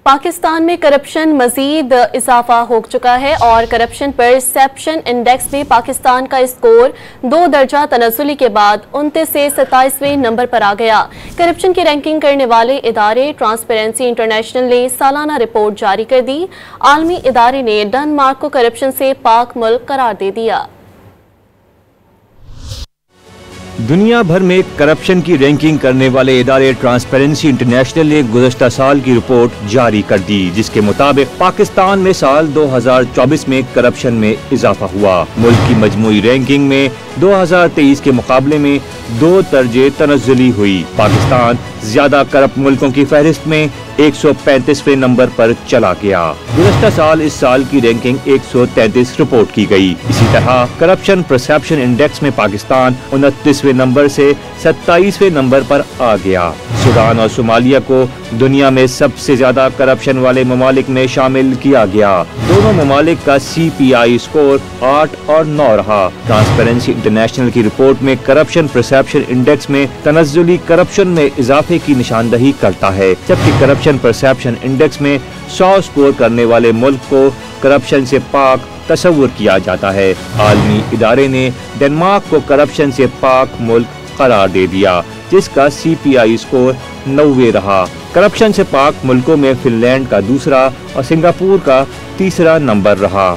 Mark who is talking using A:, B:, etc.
A: पाकिस्तान में करप्शन मजीद इजाफा हो चुका है और करप्शन परसेप्शन इंडेक्स में पाकिस्तान का स्कोर 2 दर्जा तनज़्ज़ुली के बाद 29 से 27वें नंबर पर आ गया। करप्शन की रैंकिंग करने वाले इदारे ट्रांसपेरेंसी इंटरनेशनल ने सालाना रिपोर्ट जारी कर दी। आलमी इदारे ने डेनमार्क को करप्शन से पाक मुल्क करार दे दिया।
B: दुनिया भर में करप्शन की रैंकिंग करने वाले इदारे ट्रांसपेरेंसी इंटरनेशनल ने गुज़श्ता साल की रिपोर्ट जारी कर दी, जिसके मुताबिक पाकिस्तान में साल 2024 में करप्शन में इजाफा हुआ। मुल्क की मजमूई रैंकिंग में 2023 के मुकाबले में 2 दर्जे तनज़्ज़ुली हुई। पाकिस्तान ज्यादा करप्ट मुल्कों की फहरिस्त में 135वें नंबर पर चला गया। गुज़श्ता साल इस साल की रैंकिंग 133 रिपोर्ट की गई। इसी तरह करप्शन परसेप्शन इंडेक्स में पाकिस्तान 29वें नंबर से 27वें नंबर पर आ गया। सूडान और सोमालिया को दुनिया में सबसे ज्यादा करप्शन वाले ममालिक में शामिल किया गया। दोनों ममालिक का CPI स्कोर 8 और 9 रहा। ट्रांसपेरेंसी इंटरनेशनल की रिपोर्ट में करप्शन परसेप्शन इंडेक्स में तनज़्ज़ुली करप्शन में इजाफे की निशानदही करता है, जबकि करप्शन परसेप्शन इंडेक्स में 100 स्कोर करने वाले मुल्क को करप्शन से पाक तस्वुर किया जाता है। आलमी इदारे ने डेनमार्क को करप्शन से पाक मुल्क करार दे दिया, जिसका CPI स्कोर 90 रहा। करप्शन से पाक मुल्कों में फिनलैंड का दूसरा और सिंगापुर का तीसरा नंबर रहा।